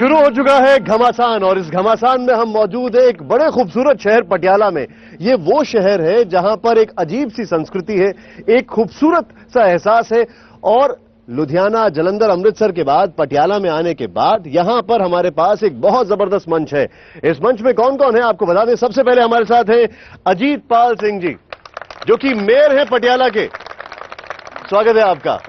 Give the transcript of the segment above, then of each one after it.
शुरू हो चुका है घमासान और इस घमासान में हम मौजूद है एक बड़े खूबसूरत शहर पटियाला में। ये वो शहर है जहां पर एक अजीब सी संस्कृति है, एक खूबसूरत सा एहसास है और लुधियाना, जलंधर, अमृतसर के बाद पटियाला में आने के बाद यहां पर हमारे पास एक बहुत जबरदस्त मंच है। इस मंच में कौन कौन है आपको बता दें। सबसे पहले हमारे साथ है अजीत पाल सिंह जी, जो कि मेयर है पटियाला के। स्वागत है आपका।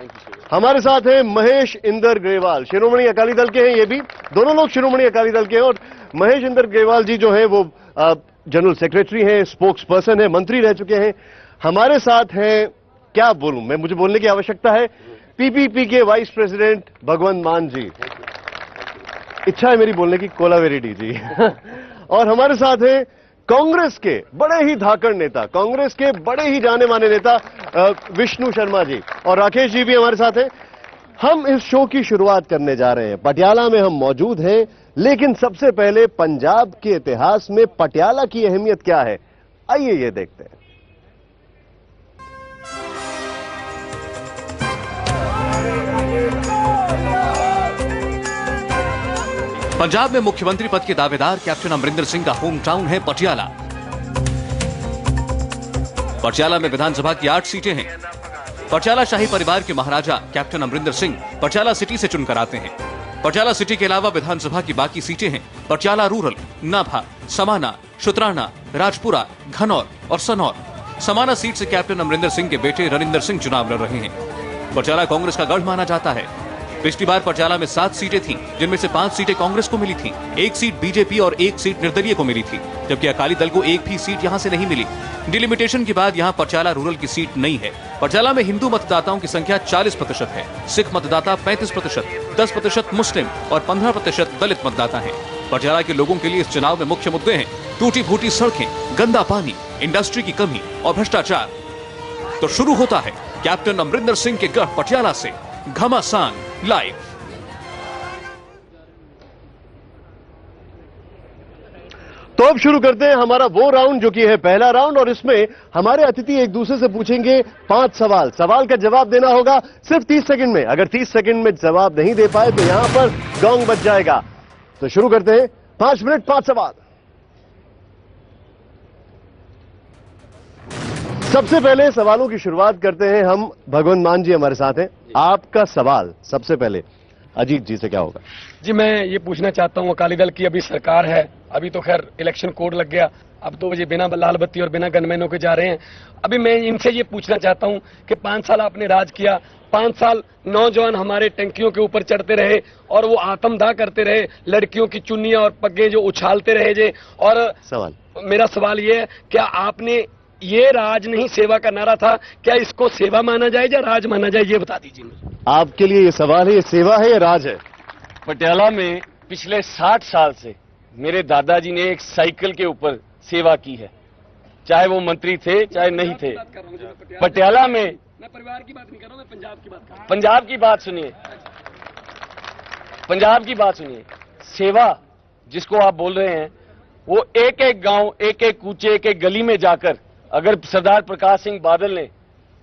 हमारे साथ है महेश इंदर ग्रेवाल, शिरोमणि अकाली दल के हैं। ये भी दोनों लोग शिरोमणि अकाली दल के हैं। और महेश इंदर ग्रेवाल जी जो है वो जनरल सेक्रेटरी हैं, स्पोक्स पर्सन है, मंत्री रह चुके हैं। हमारे साथ हैं, क्या बोलूं मैं, मुझे बोलने की आवश्यकता है, पीपीपी के वाइस प्रेसिडेंट भगवंत मान जी। इच्छा है मेरी बोलने की, कोलावेरी जी। और हमारे साथ है कांग्रेस के बड़े ही धाकड़ नेता, कांग्रेस के बड़े ही जाने माने नेता विष्णु शर्मा जी, और राकेश जी भी हमारे साथ हैं। हम इस शो की शुरुआत करने जा रहे हैं। पटियाला में हम मौजूद हैं, लेकिन सबसे पहले पंजाब के इतिहास में पटियाला की अहमियत क्या है, आइए ये देखते हैं। पंजाब में मुख्यमंत्री पद के दावेदार कैप्टन अमरिंदर सिंह का होम टाउन है पटियाला। पटियाला में विधानसभा की 8 सीटें हैं। पटियाला शाही परिवार के महाराजा कैप्टन अमरिंदर सिंह पटियाला सिटी से चुनकर आते हैं। पटियाला सिटी के अलावा विधानसभा की बाकी सीटें हैं पटियाला रूरल, नाभा, समाना, शुतराना, राजपुरा, घनौर और सनौर। समाना सीट से कैप्टन अमरिंदर सिंह के बेटे रनिंदर सिंह चुनाव लड़ रहे हैं। पटियाला कांग्रेस का गढ़ माना जाता है। पिछली बार पटियाला में 7 सीटें थीं, जिनमें से 5 सीटें कांग्रेस को मिली थीं, 1 सीट बीजेपी और 1 सीट निर्दलीय को मिली थी, जबकि अकाली दल को 1 भी सीट यहां से नहीं मिली। डिलिमिटेशन के बाद यहां पटियाला रूरल की सीट नहीं है। पटियाला में हिंदू मतदाताओं की संख्या 40% है, सिख मतदाता 35%, 10% मुस्लिम और 15% दलित मतदाता हैं। पटियाला के लोगों के लिए इस चुनाव में मुख्य मुद्दे हैं टूटी फूटी सड़कें, गंदा पानी, इंडस्ट्री की कमी और भ्रष्टाचार। तो शुरू होता है कैप्टन अमरिंदर सिंह के गढ़ पटियाला से घमासान लाइव। तो अब शुरू करते हैं हमारा वो राउंड जो कि है पहला राउंड, और इसमें हमारे अतिथि एक दूसरे से पूछेंगे 5 सवाल। सवाल का जवाब देना होगा सिर्फ 30 सेकंड में। अगर 30 सेकंड में जवाब नहीं दे पाए तो यहां पर गॉन्ग बज जाएगा। तो शुरू करते हैं, 5 मिनट 5 सवाल। सबसे पहले सवालों की शुरुआत करते हैं हम। भगवंत मान जी हमारे साथ हैं। आपका सवाल सबसे पहले अजीत जी से क्या होगा? जी, मैं ये पूछना चाहता हूँ, अकाली दल की अभी सरकार है, अभी तो खैर इलेक्शन कोड लग गया, अब 2 बजे बिना लाल बत्ती और बिना गनमैनों के जा रहे हैं। अभी मैं इनसे ये पूछना चाहता हूँ कि 5 साल आपने राज किया, 5 साल नौजवान हमारे टंकियों के ऊपर चढ़ते रहे और वो आत्मदाह करते रहे, लड़कियों की चुन्नियां और पग्गे जो उछालते रहे जे। और सवाल, मेरा सवाल ये है, क्या आपने ये राज नहीं सेवा का नारा था, क्या इसको सेवा माना जाए या राज माना जाए, ये बता दीजिए मुझे। आपके लिए ये सवाल है, ये सेवा है या राज है? पटियाला में पिछले 60 साल से मेरे दादाजी ने एक साइकिल के ऊपर सेवा की है, चाहे वो मंत्री थे चाहे नहीं थे। पटियाला में मैं परिवार की बात नहीं कर रहा हूं, मैं पंजाब की बात कर रहा हूं। पंजाब की बात सुनिए, पंजाब की बात सुनिए। सेवा जिसको आप बोल रहे हैं, वो एक एक गांव, एक एक कूचे, एक एक गली में जाकर, अगर सरदार प्रकाश सिंह बादल ने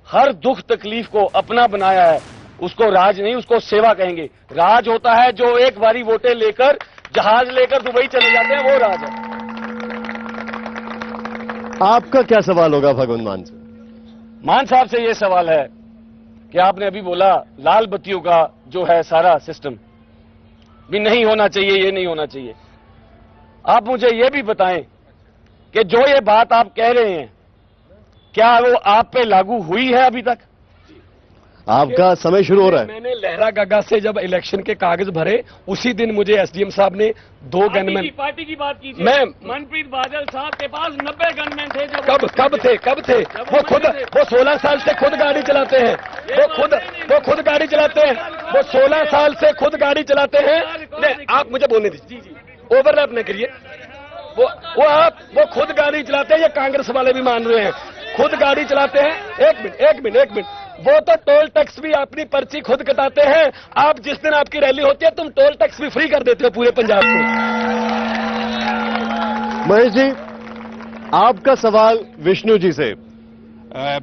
हर दुख तकलीफ को अपना बनाया है, उसको राज नहीं, उसको सेवा कहेंगे। राज होता है जो एक बारी वोटें लेकर जहाज लेकर दुबई चले जाते हैं, वो राज है। आपका क्या सवाल होगा भगवंत मान से? मान साहब से यह सवाल है कि आपने अभी बोला लाल बत्तियों का जो है सारा सिस्टम भी नहीं होना चाहिए, ये नहीं होना चाहिए। आप मुझे ये भी बताएं कि जो ये बात आप कह रहे हैं, क्या वो आप पे लागू हुई है अभी तक? आपका समय शुरू हो रहा है। मैंने लहरा गागा से जब इलेक्शन के कागज भरे, उसी दिन मुझे एसडीएम साहब ने 2 गनमैन। पार्टी की बात कीजिए। मैं मनप्रीत बादल साहब के पास 90 गनमैन थे। कब थे? वो 16 साल से खुद गाड़ी चलाते हैं। वो खुद गाड़ी चलाते हैं। वो 16 साल से खुद गाड़ी चलाते हैं। आप मुझे बोलने दीजिए, ओवरलैप न करिए। वो खुद गाड़ी चलाते हैं, ये कांग्रेस वाले भी मान रहे हैं, खुद गाड़ी चलाते हैं। एक मिनट। वो तो टोल टैक्स भी अपनी पर्ची खुद कटाते हैं। आप जिस दिन आपकी रैली होती है, तुम टोल टैक्स भी फ्री कर देते हो पूरे पंजाब को। महेश जी, आपका सवाल विष्णु जी से।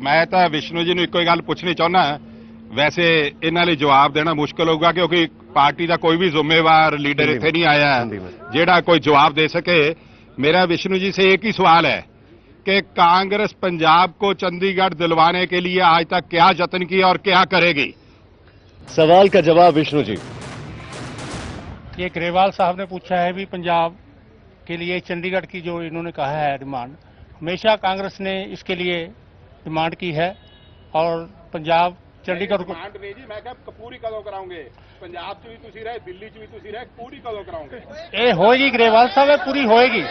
मैं तो विष्णु जी ਨੂੰ ਇੱਕੋ ਹੀ ਗੱਲ ਪੁੱਛਣੀ ਚਾਹੁੰਦਾ। ਵੈਸੇ ਇਹਨਾਂ ਲਈ ਜਵਾਬ ਦੇਣਾ ਮੁਸ਼ਕਲ ਹੋਊਗਾ, ਕਿਉਂਕਿ पार्टी का कोई भी जिम्मेवार लीडर इतने नहीं आया जेड़ा कोई जवाब दे सके। मेरा विष्णु जी से एक ही सवाल है कि कांग्रेस पंजाब को चंडीगढ़ दिलवाने के लिए आज तक क्या जतन किया और क्या करेगी? सवाल का जवाब विष्णु जी। ये ग्रेवाल साहब ने पूछा है भी पंजाब के लिए चंडीगढ़ की जो इन्होंने कहा है डिमांड, हमेशा कांग्रेस ने इसके लिए डिमांड की है और पंजाब चंडीगढ़ को नहीं जी, मैं पूरी कदों कराऊंगे। पंजाब च भी तुसी रहे, दिल्ली च भी तुसी रहे, पूरी कदों कराऊंगे। ये होएगी ग्रेवाल साहब, ये पूरी होएगी,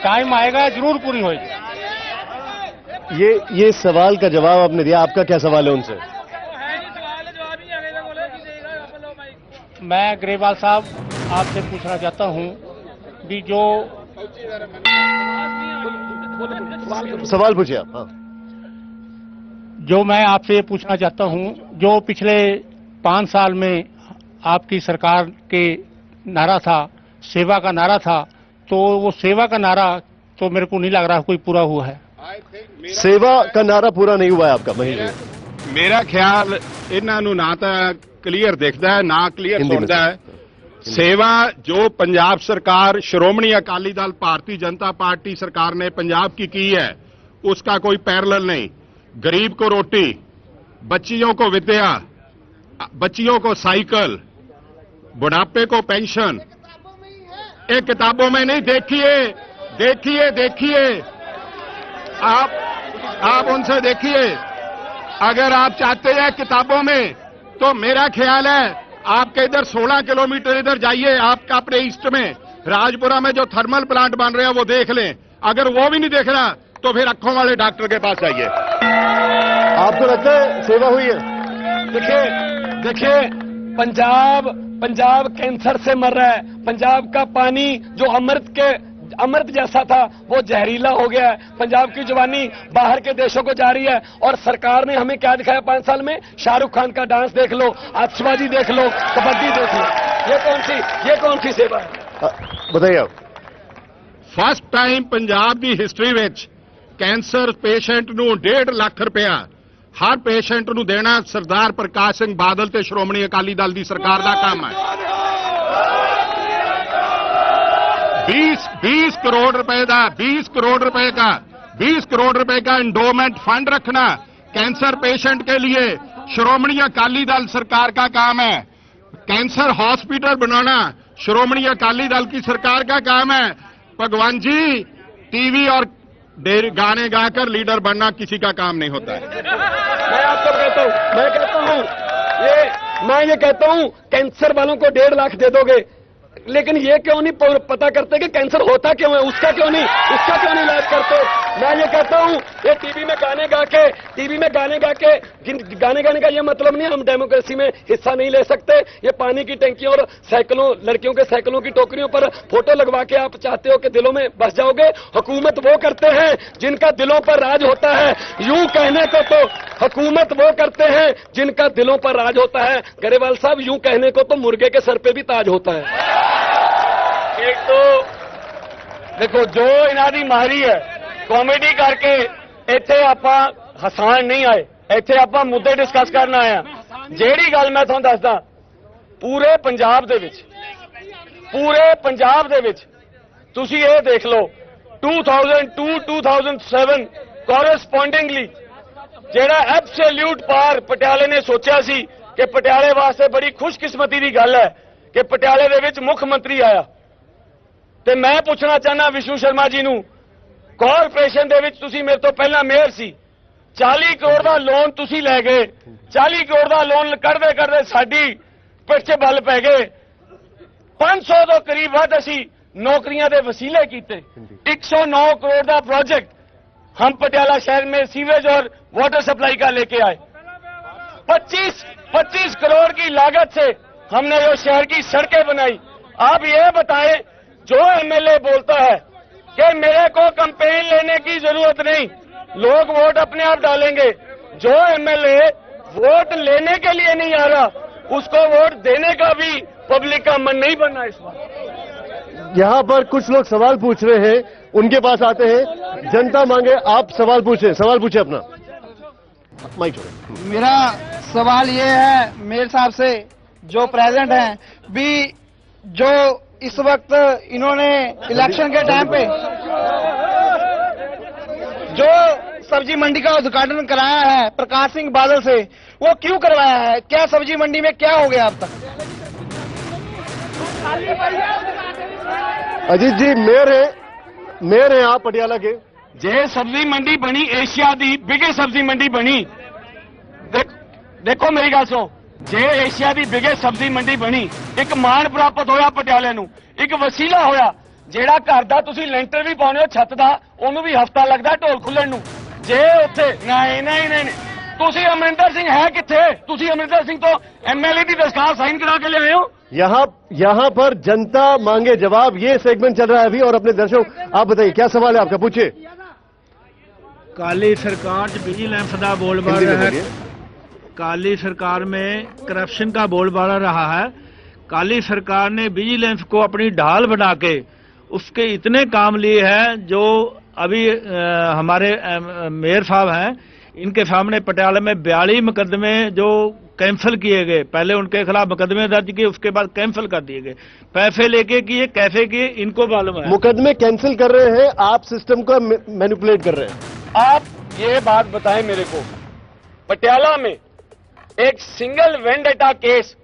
टाइम आएगा जरूर पूरी होएगी। ये सवाल का जवाब आपने दिया, आपका क्या सवाल है उनसे? मैं ग्रेवाल साहब आपसे पूछना चाहता हूं भी जो सवाल पूछिए आप। हाँ। जो मैं आपसे ये पूछना चाहता हूं, जो पिछले 5 साल में आपकी सरकार के नारा था, सेवा का नारा था, तो वो सेवा का नारा तो मेरे को नहीं लग रहा कोई पूरा हुआ है। सेवा का नारा पूरा नहीं हुआ है आपका महेश जी? मेरा ख्याल इन्हों ना तो क्लीयर दिखता है ना क्लीयर सुनता है। सेवा जो पंजाब सरकार, श्रोमणी अकाली दल, भारतीय जनता पार्टी सरकार ने पंजाब की है, उसका कोई पैरेलल नहीं। गरीब को रोटी, बच्चियों को विद्या, बच्चियों को साइकिल, बुढ़ापे को पेंशन, ये किताबों में नहीं। देखिए आप उनसे देखिए। अगर आप चाहते हैं किताबों में, तो मेरा ख्याल है आपके इधर 16 किलोमीटर इधर जाइए, आपका अपने ईस्ट में राजपुरा में जो थर्मल प्लांट बन रहे हैं वो देख लें। अगर वो भी नहीं देख रहा तो फिर अक्खों वाले डॉक्टर के पास जाइए। आपको लगता है सेवा हुई है? देखिए पंजाब कैंसर से मर रहा है। पंजाब का पानी जो अमृत जैसा था वो जहरीला हो गया है। पंजाब की जवानी बाहर के देशों को जा रही है और सरकार ने हमें क्या दिखाया 5 साल में? शाहरुख खान का डांस देख लो, आतिशबाजी देख लो, कबड्डी देख लो। ये कौन सी सेवा है? बताइए आप। फर्स्ट टाइम पंजाब की हिस्ट्री विच कैंसर पेशेंट नूं 1.5 लाख रुपया हर पेशेंट नूं देना सरदार प्रकाश सिंह बादल ते श्रोमणी अकाली दल की सरकार का काम है। 20 करोड़ रुपए का एंडोमेंट फंड रखना कैंसर पेशेंट के लिए श्रोमणी अकाली दल सरकार का काम है। कैंसर हॉस्पिटल बनाना श्रोमणी अकाली दल की सरकार का काम है। भगवान जी, टीवी और गाने गाकर लीडर बनना किसी का काम नहीं होता है। मैं आपको मैं ये कहता हूं कैंसर वालों को 1.5 लाख दे दोगे, लेकिन ये क्यों नहीं पता करते कि कैंसर होता क्यों है? उसका क्यों नहीं इलाज करते? मैं ये कहता हूं ये टीवी में गाने गा के गाने गाने का ये मतलब नहीं हम डेमोक्रेसी में हिस्सा नहीं ले सकते। ये पानी की टंकियों और लड़कियों के साइकिलों की टोकरियों पर फोटो लगवा के आप चाहते हो कि दिलों में बस जाओगे। हुकूमत वो करते हैं जिनका दिलों पर राज होता है। यूं कहने को तो हुकूमत वो करते हैं जिनका दिलों पर राज होता है। ग्रेवाल साहब, यूं कहने को तो मुर्गे के सर पे भी ताज होता है। एक तो देखो, जो इन्हां दी मारी है कॉमेडी करके इत्थे आपां हसान नहीं आए, इत्थे आपां मुद्दे डिस्कस करना आया। जेड़ी गल मैं तुहानूं दसदा, पूरे पंजाब दे विच तुसीं ये देख लो 2002-2007 कॉरेस्पॉन्डिंगली जेड़ा एब्सोल्यूट पार पटियाले ने सोचा सी कि पटियाले वास्ते बड़ी खुशकिस्मती की गल है कि पटियाले दे विच मुख मंत्री आया। ते मैं पूछना चाहना विष्णु शर्मा जी नूं, कॉरपोरेशन दे विच तुसीं मेरे तो पहला मेयर सी, 40 करोड़ का लोन तुसीं लै गए। 40 करोड़ का लोन करदे साडी पिठ च बल पै गए। 500 तो करीब वध असीं नौकरियां दे वसीले कीते। 109 करोड़ का प्रोजेक्ट हम पटियाला शहर में सीवेज और वाटर सप्लाई का लेके आए। 25 करोड़ की लागत से हमने जो शहर की सड़कें बनाई। आप ये बताएं, जो एमएलए बोलता है कि मेरे को कैंपेन लेने की जरूरत नहीं, लोग वोट अपने आप डालेंगे, जो एमएलए वोट लेने के लिए नहीं आ रहा उसको वोट देने का भी पब्लिक का मन नहीं बनना। इस बार यहां पर कुछ लोग सवाल पूछ रहे हैं, उनके पास आते हैं। जनता मांगे आप सवाल पूछे अपना। माइक छोड़ो। मेरा सवाल ये है मेयर साहब से जो प्रेजेंट हैं भी, जो इस वक्त इन्होंने इलेक्शन के टाइम पे जो सब्जी मंडी का उद्घाटन कराया है प्रकाश सिंह बादल से, वो क्यों करवाया है? क्या सब्जी मंडी में क्या हो गया अब तक? अजीत जी मेयर हैं आप पटियाला के। जे सब्जी मंडी बनी एशिया दी बिगेस्ट सब्जी मंडी बनी। देखो मेरी गल सुनो, जे एशिया दी बिगेस्ट सब्जी मंडी बनी, एक मान प्राप्त होया पटियाले नूं, एक वसीला होया। ਜਿਹੜਾ ਘਰ ਦਾ ਤੁਸੀਂ ਲੈਂਟਰ ਵੀ ਪਾਉਣੇ ਹੋ ਛੱਤ ਦਾ, ਉਹਨੂੰ ਵੀ ਹਫਤਾ ਲੱਗਦਾ ਢੋਲ ਖੁੱਲਣ ਨੂੰ। ਜੇ ਉੱਥੇ ਨਹੀਂ ਤੁਸੀਂ ਅਮਰਿੰਦਰ ਸਿੰਘ ਹੈ ਕਿੱਥੇ? ਤੁਸੀਂ ਅਮਰਿੰਦਰ ਸਿੰਘ ਤੋਂ ਐਮਐਲਏ ਦੀ ਦਰਖਾਸਤ ਸਾਈਨ करा के ले आए हो। यहाँ पर जनता मांगे जवाब, ये सेगमेंट चल रहा है अभी। और अपने दर्शक आप बताइए क्या सवाल है आपका, पूछिए। काली सरकार च विजिलेंस का बोलबाला है, काली सरकार में करप्शन का बोलबाला रहा है। काली सरकार ने विजिलेंस को अपनी ढाल बना के उसके इतने काम लिए हैं, जो अभी हमारे मेयर साहब हैं, इनके सामने पटियाला में 42 मुकदमे जो कैंसिल किए गए। पहले उनके खिलाफ मुकदमे दर्ज किए, उसके बाद कैंसिल कर दिए गए। पैसे लेके किए, कैसे किए इनको मालूम है। मुकदमे कैंसिल कर रहे हैं आप, सिस्टम को मैनिपुलेट कर रहे हैं आप। ये बात बताएं मेरे को, पटियाला में एक सिंगल वेंडेटा केस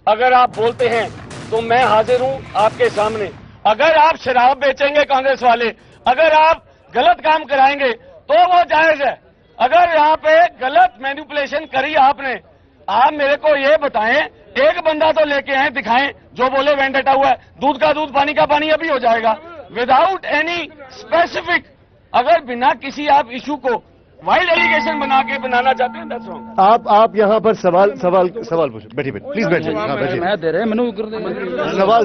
अगर आप बोलते हैं तो मैं हाजिर हूं आपके सामने। अगर आप शराब बेचेंगे कांग्रेस वाले, अगर आप गलत काम कराएंगे तो वो जायज है। अगर यहाँ पे गलत मैनिपुलेशन करी आपने, आप मेरे को ये बताएं, एक बंदा तो लेके आए दिखाएं जो बोले वेंडेटा हुआ है। दूध का दूध पानी का पानी अभी हो जाएगा विदाउट एनी स्पेसिफिक। अगर बिना किसी आप इशू को वाइल्ड एलिगेशन बना के बनाना चाहते हैं, दैट्स रॉन्ग। आप यहाँ पर सवाल पूछो। बैठिए प्लीज बैठिए। मैं दे रहे मैनू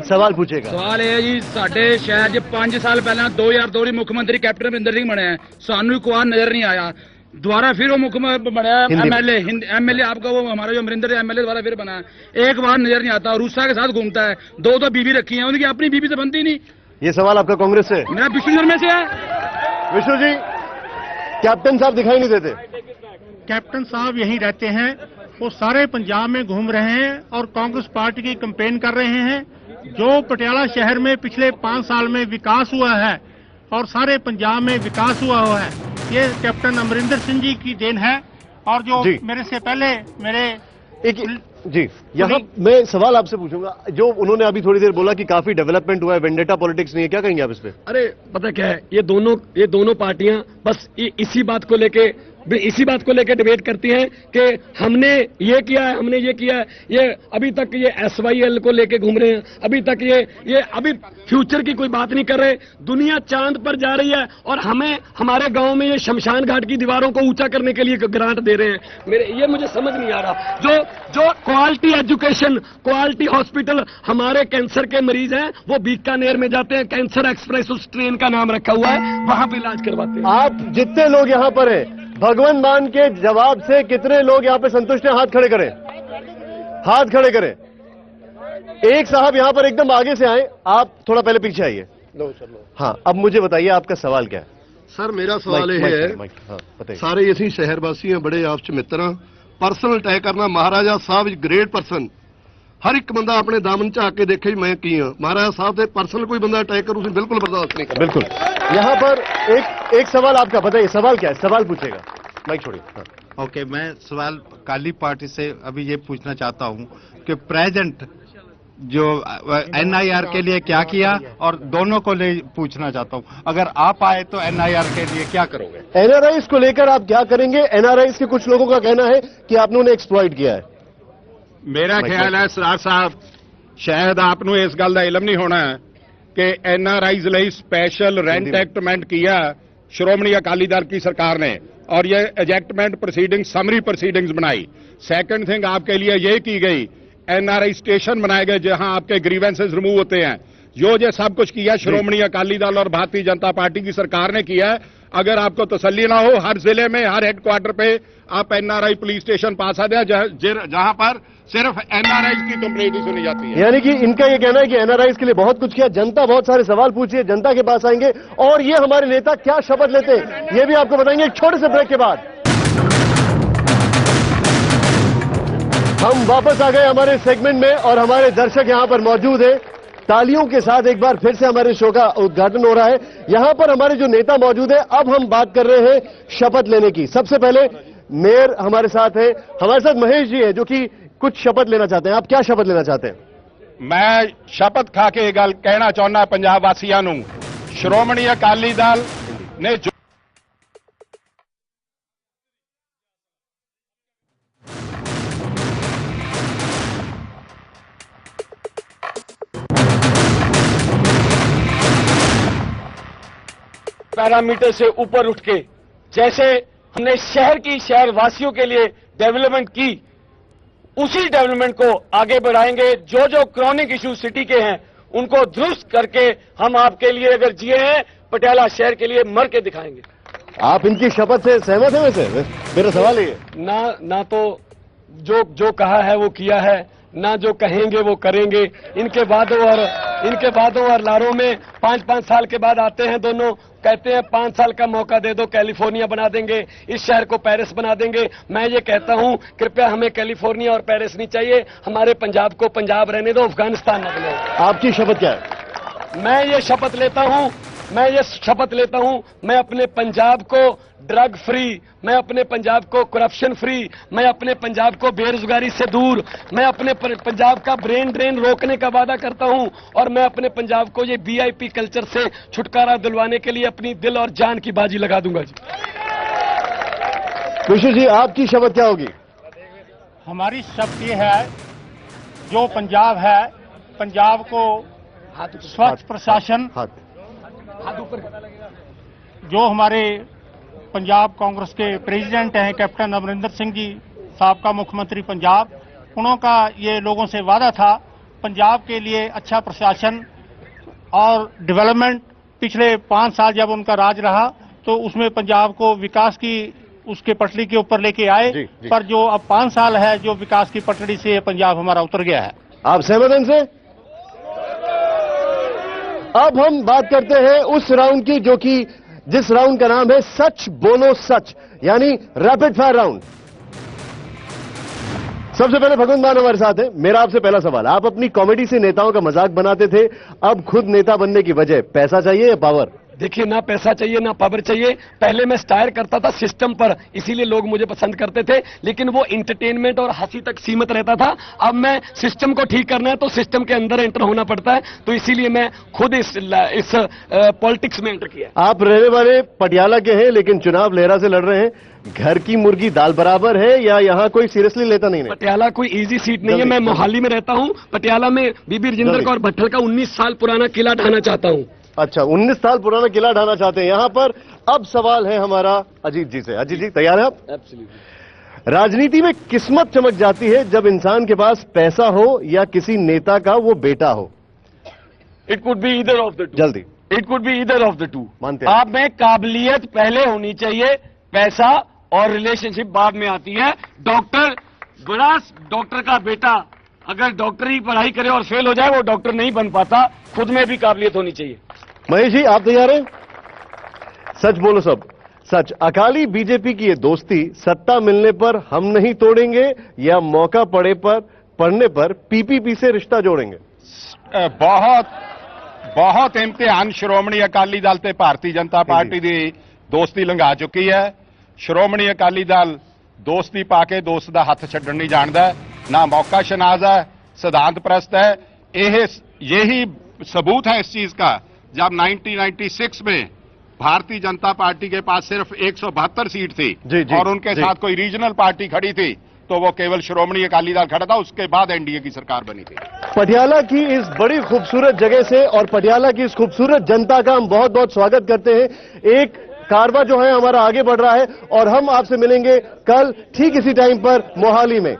सवाल पूछेगा। सवाल ये जी, साडे शहर च 5 साल पहले 2002 मुख्य मंत्री कैप्टन अमरिंदर सिंह बने हैं, सानू कोई नजर नहीं आया। दोबारा फिर वो मुख्य बना एमएलए आपका, वो हमारा जो अमरिंदर एमएलए दोबारा फिर बना है, एक बार नजर नहीं आता। रूसा के साथ घूमता है, 2 बीवी रखी है, उनकी अपनी बीवी से बनती नहीं। ये सवाल आपका कांग्रेस से? मेरा विष्णुनगर में से है। विष्णु जी, कैप्टन साहब दिखाई नहीं देते? कैप्टन साहब यहीं रहते हैं, वो सारे पंजाब में घूम रहे हैं और कांग्रेस पार्टी की कैंपेन कर रहे हैं। जो पटियाला शहर में पिछले 5 साल में विकास हुआ है और सारे पंजाब में विकास हुआ है, ये कैप्टन अमरिंदर सिंह जी की देन है। और जो मेरे से पहले जी, यहाँ मैं सवाल आपसे पूछूंगा, जो उन्होंने अभी थोड़ी देर बोला कि काफी डेवलपमेंट हुआ है, वेंडेटा पॉलिटिक्स नहीं है, क्या कहेंगे आप इस पे? अरे पता क्या है, ये दोनों पार्टियां बस इसी बात को लेके डिबेट करती हैं कि हमने ये किया है, हमने ये किया है। ये अभी तक ये SYL को लेके घूम रहे हैं, अभी तक ये अभी फ्यूचर की कोई बात नहीं कर रहे। दुनिया चांद पर जा रही है और हमें हमारे गांव में ये शमशान घाट की दीवारों को ऊंचा करने के लिए ग्रांट दे रहे हैं। ये मुझे समझ नहीं आ रहा। जो क्वालिटी एजुकेशन, क्वालिटी हॉस्पिटल, हमारे कैंसर के मरीज हैं वो बीकानेर में जाते हैं, कैंसर एक्सप्रेस उस ट्रेन का नाम रखा हुआ है, वहां पे इलाज करवाते हैं। आप जितने लोग यहाँ पर हैं, भगवंत मान के जवाब से कितने लोग यहाँ पे संतुष्ट हैं? हाथ खड़े करें, हाथ खड़े करें। एक साहब यहाँ पर एकदम आगे से आए, आप थोड़ा पहले पीछे आइए। हाँ, अब मुझे बताइए आपका सवाल क्या है? सर मेरा सवाल यह है, सारे ਅਸੀਂ शहर वासी हैं, बड़े आपस मित्र हाँ, पर्सनल अटैक करना। महाराजा साहब ग्रेट पर्सन, हर एक बंदा अपने दामन च आके देखे मैं की हाँ। महाराजा साहब से पर्सनल कोई बंदा अटैक करूँ बिल्कुल बर्दाश्त नहीं कर। बिल्कुल। यहाँ पर एक सवाल आपका, बताइए सवाल क्या है? सवाल पूछेगा, माइक छोड़िए। हाँ। ओके, मैं सवाल काली पार्टी से अभी ये पूछना चाहता हूँ कि प्रेजेंट जो NIR के लिए क्या किया, और दोनों को ले पूछना चाहता हूँ, अगर आप आए तो NIR के लिए क्या करोगे? NRIs को लेकर आप क्या करेंगे? NRIs के कुछ लोगों का कहना है कि आपने उन्हें एक्सप्लॉइट किया है। मेरा ख्याल है सरदार साहब, शायद आपको इस गल का इलम नहीं होना है कि NRIs लिए स्पेशल रेंट एक्टमेंट किया श्रोमणी अकाली दल की सरकार ने, और ये एजेक्टमेंट प्रोसीडिंग समरी प्रोसीडिंग्स बनाई। सेकंड थिंग आपके लिए ये की गई, NRI स्टेशन बनाए गए जहां आपके ग्रीवेंसेस रिमूव होते हैं। ये सब कुछ किया श्रोमणी अकाली दल और भारतीय जनता पार्टी की सरकार ने किया है। अगर आपको तसल्ली ना हो, हर जिले में हर हेडक्वार्टर पे आप NRI पुलिस स्टेशन पा सकते हैं जहां पर सिर्फ NRI की कंप्लेंट ही सुनी जाती है। यानी कि इनका ये कहना है कि NRIs के लिए बहुत कुछ किया। जनता बहुत सारे सवाल पूछिए, जनता के पास आएंगे और ये हमारे नेता क्या शपथ लेते हैं ये भी आपको बताएंगे एक छोटे से ब्रेक के बाद। हम वापस आ गए हमारे सेगमेंट में और हमारे दर्शक यहां पर मौजूद हैं। तालियों के साथ एक बार फिर से हमारे शो का उद्घाटन हो रहा है। यहां पर हमारे जो नेता मौजूद है, अब हम बात कर रहे हैं शपथ लेने की। सबसे पहले मेयर हमारे साथ है, हमारे साथ महेश जी है जो कि कुछ शपथ लेना चाहते हैं। आप क्या शपथ लेना चाहते हैं? मैं शपथ खा के गल कहना चाहना पंजाब वासियों नूं, श्रोमणी अकाली दल ने जो पैरामीटर से ऊपर उठ के जैसे हमने शहर की शहर वासियों के लिए डेवलपमेंट की, उसी डेवलपमेंट को आगे बढ़ाएंगे। जो जो क्रॉनिक इश्यू सिटी के हैं उनको दुरुस्त करके हम आपके लिए अगर जिए हैं पटियाला शहर के लिए मर के दिखाएंगे। आप इनकी शपथ से सहमत हैं? वैसे मेरा सवाल ये ना तो जो कहा है वो किया है, ना जो कहेंगे वो करेंगे। इनके वादों और लारों में 5-5 साल के बाद आते हैं दोनों, कहते हैं 5 साल का मौका दे दो, कैलिफोर्निया बना देंगे, इस शहर को पेरिस बना देंगे। मैं ये कहता हूं कृपया हमें कैलिफोर्निया और पेरिस नहीं चाहिए, हमारे पंजाब को पंजाब रहने दो, अफगानिस्तान न बने। आपकी शपथ क्या है? मैं ये शपथ लेता हूं मैं अपने पंजाब को ड्रग फ्री, मैं अपने पंजाब को करप्शन फ्री, मैं अपने पंजाब को बेरोजगारी से दूर, मैं अपने पंजाब का ब्रेन ड्रेन रोकने का वादा करता हूं और मैं अपने पंजाब को ये वीआईपी कल्चर से छुटकारा दिलवाने के लिए अपनी दिल और जान की बाजी लगा दूंगा जी। खुशी जी, आपकी शपथ क्या होगी? हमारी शपथ ये है, जो पंजाब है, पंजाब को स्वच्छ प्रशासन, जो हमारे पंजाब कांग्रेस के प्रेसिडेंट हैं कैप्टन अमरिंदर सिंह जी, साबका मुख्यमंत्री पंजाब, उनका ये लोगों से वादा था पंजाब के लिए अच्छा प्रशासन और डेवलपमेंट। पिछले 5 साल जब उनका राज रहा तो उसमें पंजाब को विकास की उसके पटड़ी के ऊपर लेके आए, पर जो अब 5 साल है जो विकास की पटड़ी से पंजाब हमारा उतर गया है। आप सहमत हैं इनसे? अब हम बात करते हैं उस राउंड की जो कि जिस राउंड का नाम है सच बोलो सच, यानी रैपिड फायर राउंड। सबसे पहले भगवंत मान हमारे साथ है। मेरा आपसे पहला सवाल, आप अपनी कॉमेडी से नेताओं का मजाक बनाते थे, अब खुद नेता बनने की वजह पैसा चाहिए या पावर? देखिए, ना पैसा चाहिए ना पावर चाहिए। पहले मैं स्टायर करता था सिस्टम पर, इसीलिए लोग मुझे पसंद करते थे, लेकिन वो एंटरटेनमेंट और हंसी तक सीमित रहता था। अब मैं सिस्टम को ठीक करना है तो सिस्टम के अंदर एंटर होना पड़ता है, तो इसीलिए मैं खुद इस पॉलिटिक्स में एंटर किया। आप रहने वाले पटियाला के हैं लेकिन चुनाव लेहरा से लड़ रहे हैं। घर की मुर्गी दाल बराबर है या यहाँ कोई सीरियसली लेता नहीं है? पटियाला कोई इजी सीट नहीं है। मैं मोहाली में रहता हूँ। पटियाला में बीबी राजेंद्र कौर भट्टल का 19 साल पुराना किला ढाना चाहता हूँ। अच्छा, 19 साल पुराना किला ढाना चाहते हैं यहां पर। अब सवाल है हमारा अजीत जी से। अजीत जी, तैयार हैं आप? एब्सोल्युटली। राजनीति में किस्मत चमक जाती है जब इंसान के पास पैसा हो या किसी नेता का वो बेटा हो। It could be either of the two. जल्दी। It could be either of the two. मानते हैं आप में काबिलियत पहले होनी चाहिए, पैसा और रिलेशनशिप बाद में आती है। डॉक्टर का बेटा अगर डॉक्टरी की पढ़ाई करे और फेल हो जाए वो डॉक्टर नहीं बन पाता। खुद में भी काबिलियत होनी चाहिए। महेश जी, आप तैयार हैं? सच बोलो सब सच। अकाली बीजेपी की ये दोस्ती सत्ता मिलने पर हम नहीं तोड़ेंगे या मौका पड़ने पर पीपीपी से रिश्ता जोड़ेंगे? बहुत इम्तिहान श्रोमणी अकाली दल ते भारतीय जनता पार्टी की दोस्ती लंघा चुकी है। श्रोमणी अकाली दल दोस्ती पाके दोस्त का हथ छड्डण नहीं जानता, ना मौका शनाज है, सिद्धांत प्रस्त है। यही सबूत है इस चीज का, जब 1996 में भारतीय जनता पार्टी के पास सिर्फ 172 सीट थी और उनके साथ कोई रीजनल पार्टी खड़ी थी तो वो केवल श्रोमणी अकाली दल खड़ा था, उसके बाद एनडीए की सरकार बनी थी। पटियाला की इस बड़ी खूबसूरत जगह से और पटियाला की इस खूबसूरत जनता का हम बहुत बहुत स्वागत करते हैं। एक कारवा जो है हमारा आगे बढ़ रहा है और हम आपसे मिलेंगे कल ठीक इसी टाइम पर मोहाली में।